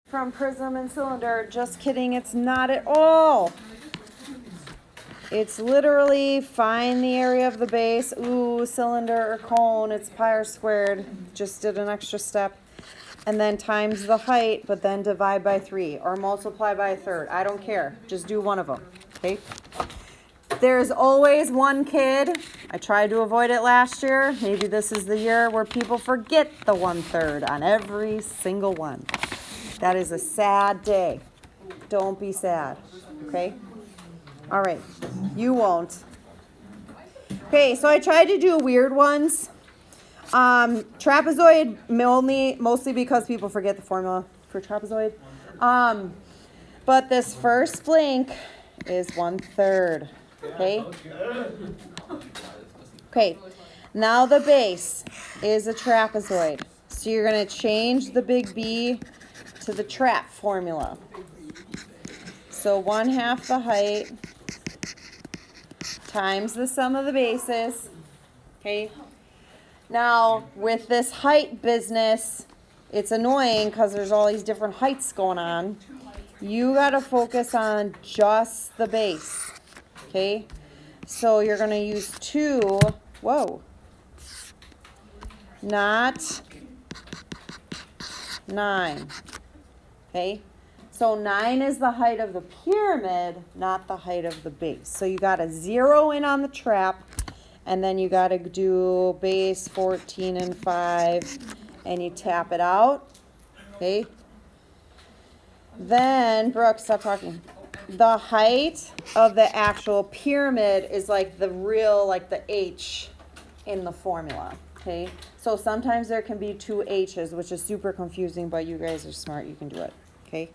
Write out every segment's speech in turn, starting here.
from prism and cylinder. Just kidding, it's not at all. It's literally find the area of the base. Ooh, cylinder or cone, it's pi r squared. Just did an extra step. And then times the height, but then divide by 3 or multiply by a third. I don't care. Just do one of them, okay? There's always one kid. I tried to avoid it last year. Maybe this is the year where people forget the 1/3 on every single one. That is a sad day. Don't be sad, okay? All right, you won't. Okay, so I tried to do weird ones. Trapezoid mostly because people forget the formula for trapezoid. But this first blank is 1/3. Okay. Okay. Now the base is a trapezoid. So you're going to change the big B to the trap formula. So 1/2 the height times the sum of the bases. Okay. Now, with this height business, it's annoying because there's all these different heights going on. You got to focus on just the base. Okay? So you're going to use 2. Whoa. Not 9. Okay? So 9 is the height of the pyramid, not the height of the base. So you got to zero in on the trap. And then you got to do base 14 and 5, and you tap it out, okay? Then, Brooke, stop talking. The height of the actual pyramid is like the real, like the H in the formula, okay? So sometimes there can be 2 H's, which is super confusing, but you guys are smart, you can do it, okay?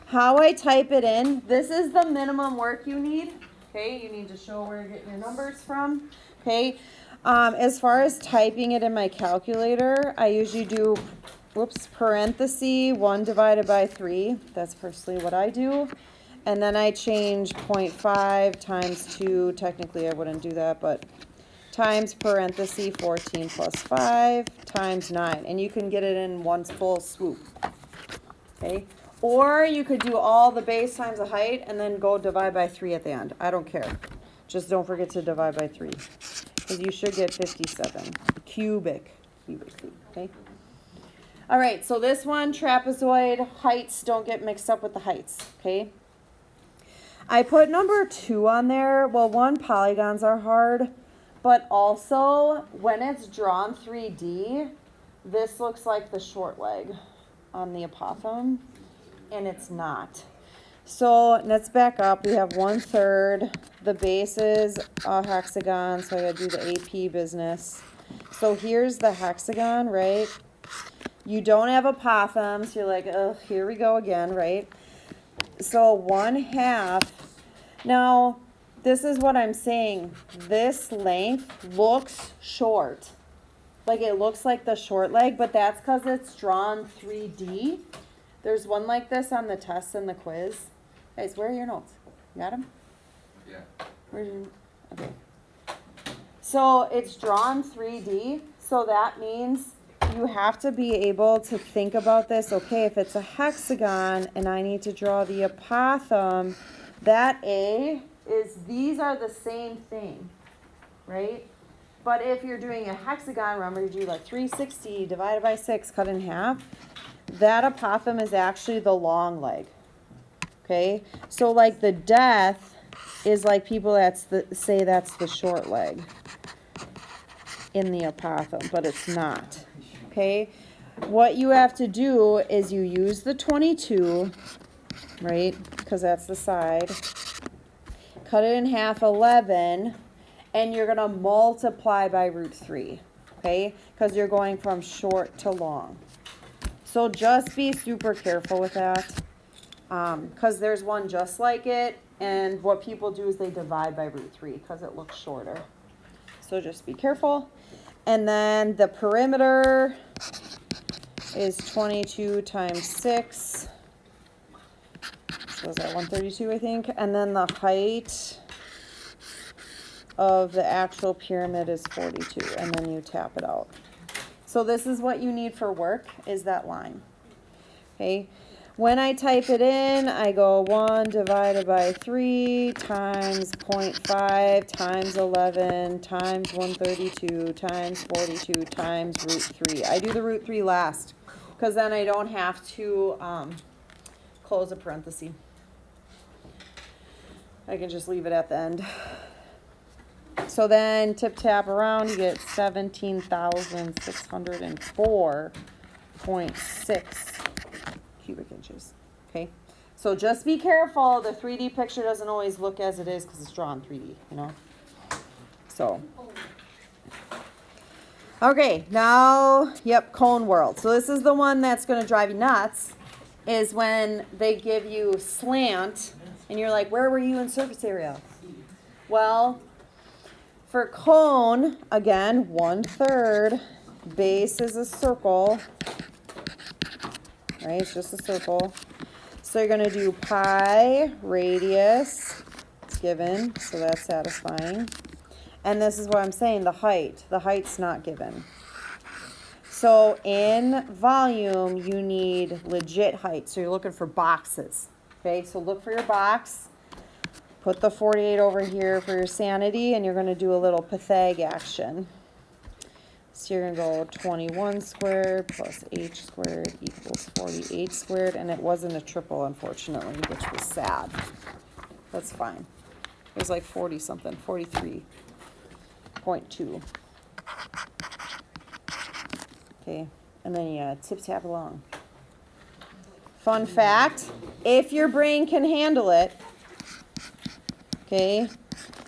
How I type it in, this is the minimum work you need, okay? You need to show where you're getting your numbers from. Okay, as far as typing it in my calculator, I usually do, parenthesis 1 divided by 3. That's personally what I do. And then I change 0.5 times 2. Technically, I wouldn't do that, but times parenthesis 14 plus 5 times 9. And you can get it in one full swoop. Okay, or you could do all the base times the height and then go divide by 3 at the end. I don't care. Just don't forget to divide by 3, because you should get 57. Cubic, okay? All right, so this one, trapezoid, heights, don't get mixed up with the heights, okay? I put number 2 on there. Well, 1, polygons are hard, but also when it's drawn 3D, this looks like the short leg on the apothem, and it's not. So let's back up. We have 1/3. The base is a hexagon, so I gotta do the AP business. So here's the hexagon, right? You don't have apothem, so you're like, oh, here we go again, right? So 1/2. Now, this is what I'm saying. This length looks short. Like it looks like the short leg, but that's because it's drawn 3D. There's one like this on the test and the quiz. Guys, where are your notes? You got them? Yeah. Where's your, okay. So it's drawn 3D, so that means you have to be able to think about this. Okay, if it's a hexagon and I need to draw the apothem, that A is, these are the same thing, right? But if you're doing a hexagon, remember you do like 360 divided by 6, cut in half. That apothem is actually the long leg. Okay, so like the death is like people say that's the short leg in the apothem, but it's not. Okay, what you have to do is you use the 22, right, because that's the side, cut it in half, 11, and you're going to multiply by √3, okay, because you're going from short to long. So just be super careful with that. Because there's one just like it, and what people do is they divide by √3 because it looks shorter. So just be careful. And then the perimeter is 22 times 6. So is that 132, I think? And then the height of the actual pyramid is 42, and then you tap it out. So this is what you need for work, is that line. Okay. When I type it in, I go 1 divided by 3 times 0.5 times 11 times 132 times 42 times root 3. I do the root 3 last because then I don't have to close a parenthesis. I can just leave it at the end. So then tip tap around, you get 17,604.6 cubic inches. Okay, so just be careful. The 3D picture doesn't always look as it is because it's drawn 3D, you know. So, okay, now, yep, cone world. So this is the one that's going to drive you nuts, is when they give you slant, and you're like, where were you in surface area? Well, for cone, again, 1/3, base is a circle, right? It's just a circle. So you're going to do pi radius, it's given, so that's satisfying. And this is what I'm saying, the height's not given. So in volume, you need legit height. So you're looking for boxes, okay? So look for your box. Put the 48 over here for your sanity, and you're going to do a little Pythag action. So you're going to go 21 squared plus h squared equals 48 squared, and it wasn't a triple, unfortunately, which was sad. That's fine. It was like 40-something, 43.2. Okay, and then you tip-tap along. Fun fact, if your brain can handle it, okay,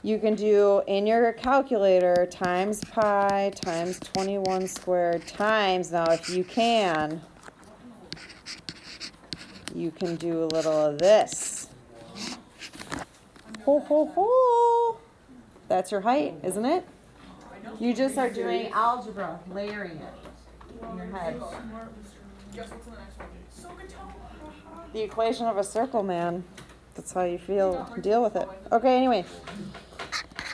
you can do in your calculator times pi times 21 squared times, now if you can do a little of this. Ho, ho, ho. That's your height, isn't it? You just are doing algebra, layering it in your head. The equation of a circle, man. That's how you deal with it. Okay, anyway.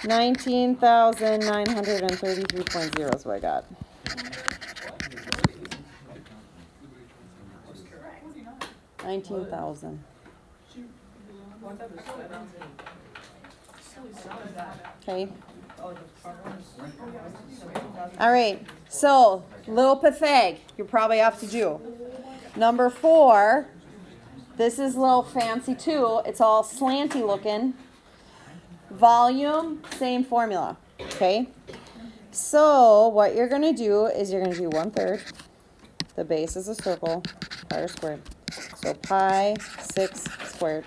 19,933.0 is what I got. $19,000. Okay. All right. So, little Pythag, you're probably off to do. Number 4. This is a little fancy too. It's all slanty looking. Volume, same formula. Okay. So what you're going to do is you're going to do 1/3. The base is a circle, pi squared. So pi 6 squared.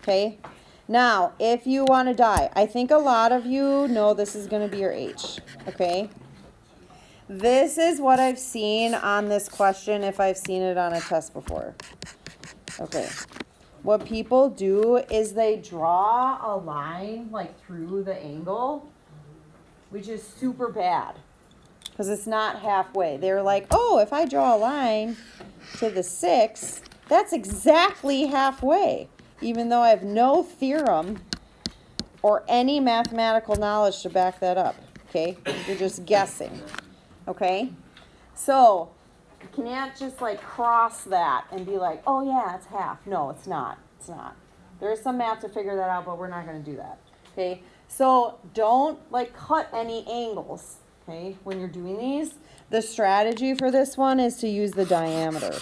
Okay. Now, if you want to die, I think a lot of you know this is going to be your h. Okay. This is what I've seen on this question if I've seen it on a test before. Okay. What people do is they draw a line like through the angle, which is super bad because it's not halfway. They're like, oh, if I draw a line to the 6, that's exactly halfway, even though I have no theorem or any mathematical knowledge to back that up. Okay. You're just guessing. Okay. So you can't just like cross that and be like, oh yeah, it's half. No, it's not. It's not. There's some math to figure that out, but we're not going to do that. Okay. So don't like cut any angles. Okay. When you're doing these, the strategy for this one is to use the diameter.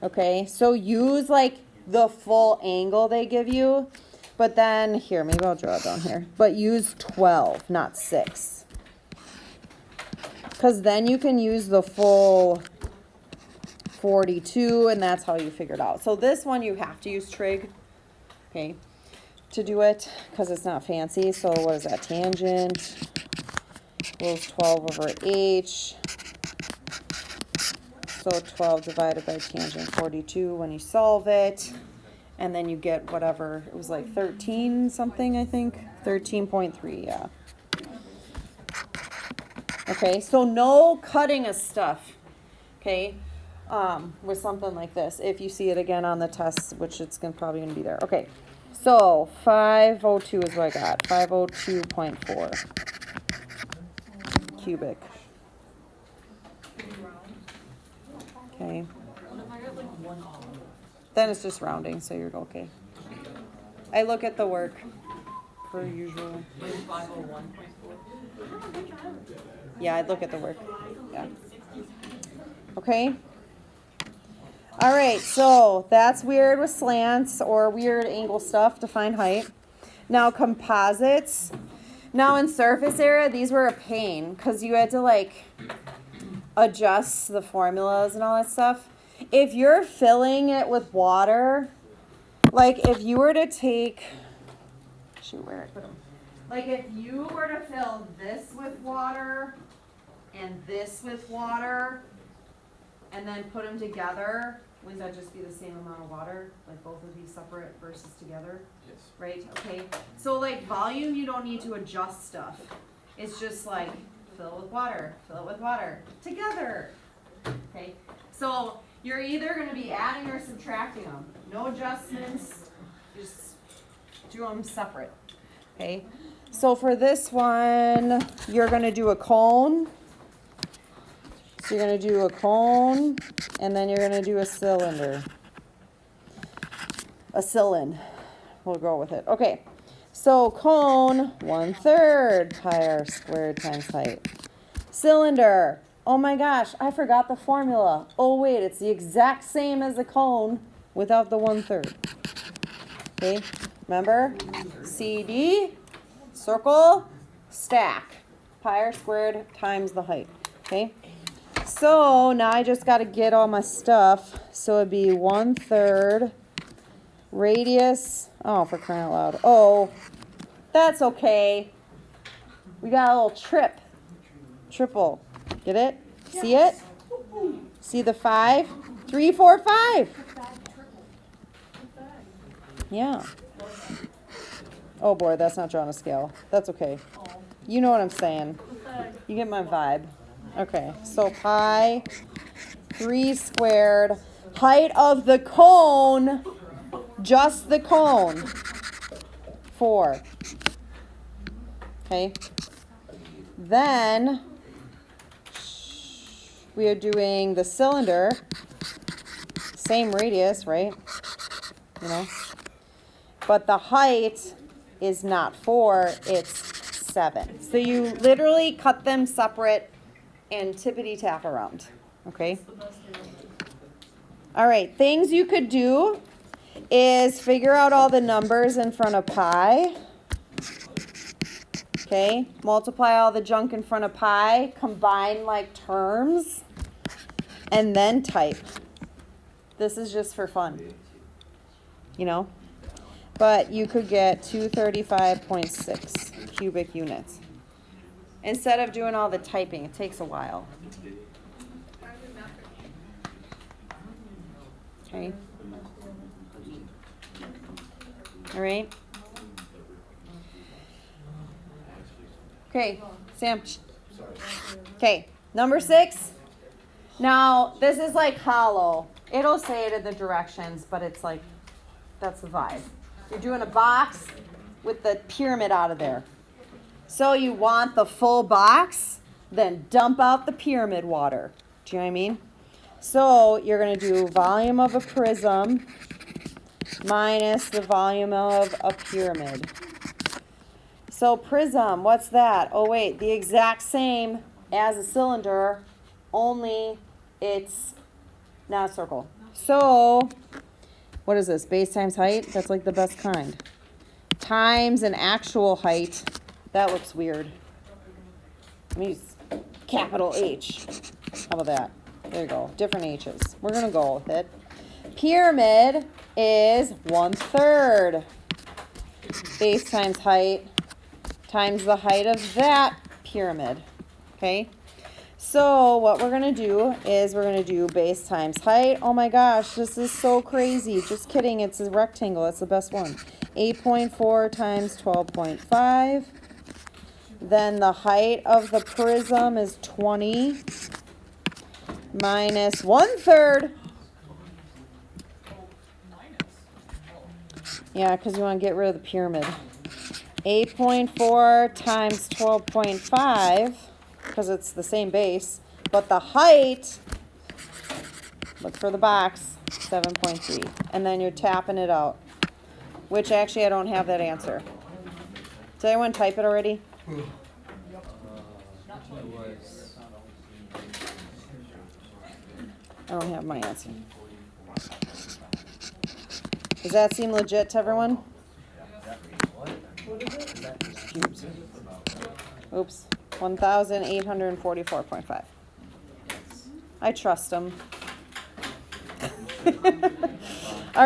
Okay. So use like the full angle they give you, but then here, maybe I'll draw it down here, but use 12, not 6. Because then you can use the full 42, and that's how you figure it out. So this one you have to use trig, okay, to do it, because it's not fancy. So what is that? Tangent equals 12 over h. So 12 divided by tangent 42 when you solve it. And then you get whatever. It was like 13 something, I think. 13.3, yeah. Okay, so no cutting of stuff, okay, with something like this. If you see it again on the test, which it's probably going to be there. Okay, so 502 is what I got, 502.4 cubic. Okay. Then it's just rounding, so you're okay. I look at the work, per usual. Yeah, I look at the work. Yeah. Okay. All right, so that's weird with slants or weird angle stuff to find height. Now composites. Now in surface area, these were a pain because you had to like adjust the formulas and all that stuff. If you're filling it with water, like if you were to take, shoot, where I put them. Like if you were to fill this with water and this with water and then put them together, wouldn't that just be the same amount of water? Like both of these separate versus together? Yes. Right, okay. So like volume, you don't need to adjust stuff. It's just like fill it with water, together. Okay, so you're either gonna be adding or subtracting them. No adjustments, just do them separate, okay? So for this one, you're gonna do a cone. So you're gonna do a cone, and then you're gonna do a cylinder. A cylind, we'll go with it. Okay, so cone, 1/3 pi r squared times height. Cylinder, oh my gosh, I forgot the formula. Oh wait, it's the exact same as a cone without the 1/3. Okay, remember? CD, circle, stack. Pi r squared times the height, okay? So now I just got to get all my stuff. So it'd be 1/3 radius. Oh, for crying out loud. Oh, that's okay. We got a little triple. Get it? See it? See the 5? 3, 4, 5. Yeah. Oh boy, that's not drawn a scale. That's okay. You know what I'm saying. You get my vibe. Okay, so pi 3 squared, height of the cone, just the cone, 4. Okay, then we are doing the cylinder, same radius, right? You know, but the height is not 4, it's 7. So you literally cut them separate and tippity tap around, okay? All right, things you could do is figure out all the numbers in front of pi. Okay, multiply all the junk in front of pi, combine like terms, and then type. This is just for fun, you know? But you could get 235.6 cubic units. Instead of doing all the typing, it takes a while. Okay. All right. Okay, Sam. Okay, number 6. Now, this is like hollow. It'll say it in the directions, but it's like, that's the vibe. You're doing a box with the pyramid out of there. So you want the full box, then dump out the pyramid water. Do you know what I mean? So you're going to do volume of a prism minus the volume of a pyramid. So prism, what's that? Oh wait, the exact same as a cylinder, only it's not a circle. So what is this? Base times height? That's like the best kind. Times an actual height. That looks weird. Let me use capital H. How about that? There you go. Different H's. We're going to go with it. Pyramid is 1/3. Base times height times the height of that pyramid. Okay? So what we're going to do is we're going to do base times height. Oh my gosh, this is so crazy. Just kidding. It's a rectangle. That's the best one. 8.4 times 12.5. Then the height of the prism is 20 minus 1/3. Yeah, because you want to get rid of the pyramid. 8.4 times 12.5, because it's the same base. But the height, look for the box, 37.3. And then you're tapping it out. Which actually I don't have that answer. Did anyone type it already? I don't have my answer. Does that seem legit to everyone? Oops. 1,844.5. I trust them.